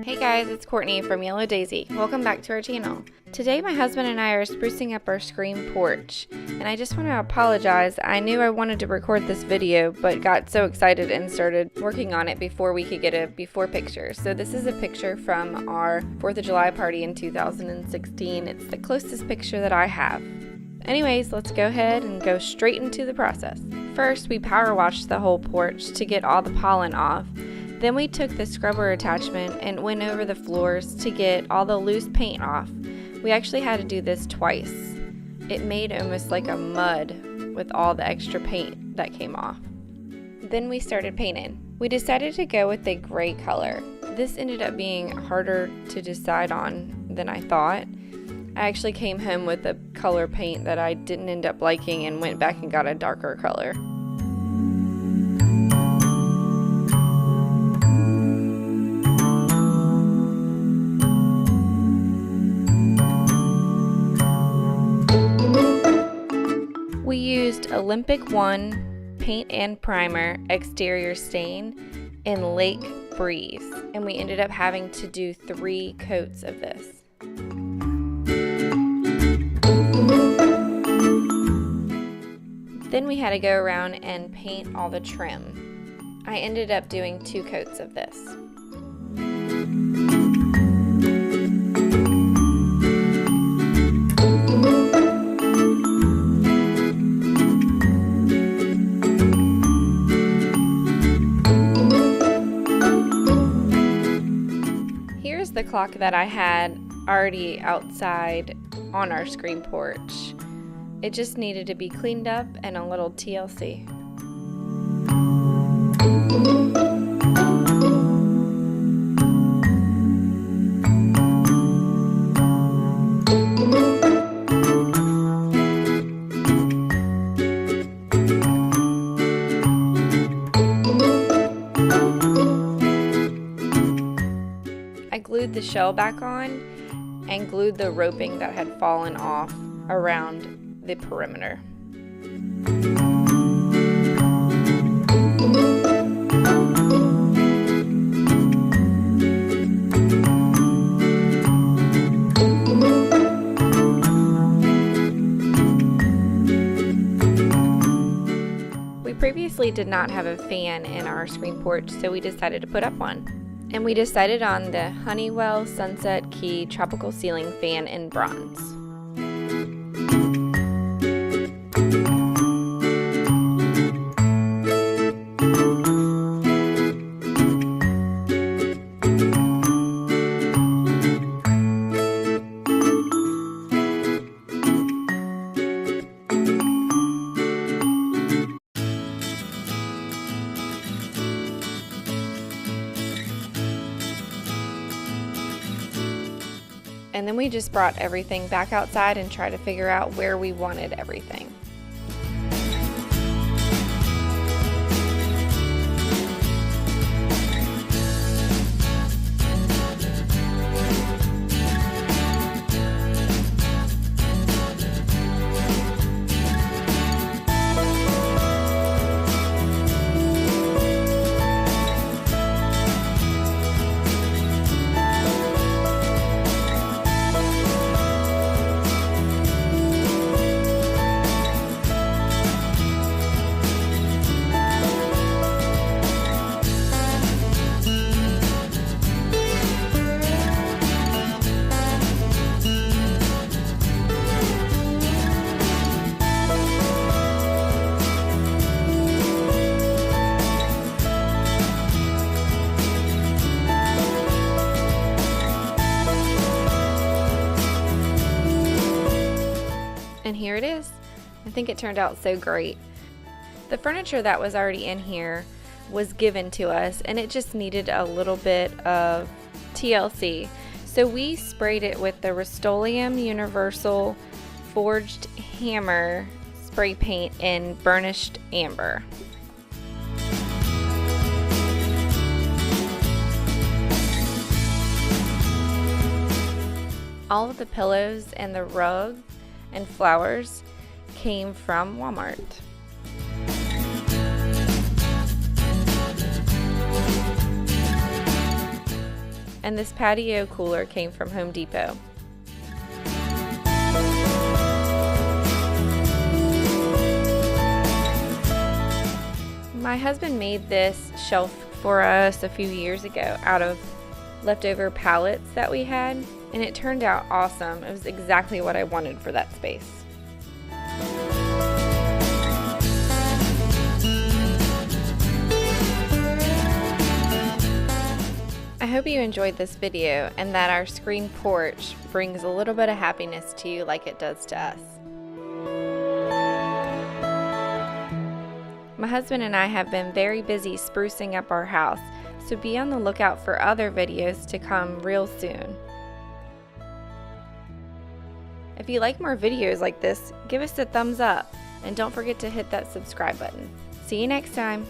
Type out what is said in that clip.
Hey guys, it's Courtney from Yellow Daisy. Welcome back to our channel. Today my husband and I are sprucing up our screen porch, and I just want to apologize. I knew I wanted to record this video, but got so excited and started working on it before we could get a before picture. So this is a picture from our 4th of July party in 2016. It's the closest picture that I have. Anyways, let's go ahead and go straight into the process. First, we power washed the whole porch to get all the pollen off. Then we took the scrubber attachment and went over the floors to get all the loose paint off. We actually had to do this twice. It made almost like a mud with all the extra paint that came off. Then we started painting. We decided to go with a gray color. This ended up being harder to decide on than I thought. I actually came home with a color paint that I didn't end up liking and went back and got a darker color. We used Olympic 1 paint and primer exterior stain in Lake Breeze, and we ended up having to do 3 coats of this. Then we had to go around and paint all the trim. I ended up doing 2 coats of this. Here's the clock that I had already outside on our screen porch. It just needed to be cleaned up and a little TLC. I glued the shell back on and glued the roping that had fallen off around the perimeter. We previously did not have a fan in our screen porch, so we decided to put up one. And we decided on the Honeywell Sunset Key Tropical Ceiling Fan in bronze. And then we just brought everything back outside and tried to figure out where we wanted everything. And here it is. I think it turned out so great. The furniture that was already in here was given to us, and it just needed a little bit of TLC. So we sprayed it with the Rust-Oleum Universal Forged Hammer spray paint in burnished amber. All of the pillows and the rug and flowers came from Walmart. and this patio cooler came from Home Depot. My husband made this shelf for us a few years ago out of leftover pallets that we had, and it turned out awesome. It was exactly what I wanted for that space. I hope you enjoyed this video and that our screen porch brings a little bit of happiness to you like it does to us. My husband and I have been very busy sprucing up our house, so be on the lookout for other videos to come real soon. If you like more videos like this, give us a thumbs up and don't forget to hit that subscribe button. See you next time.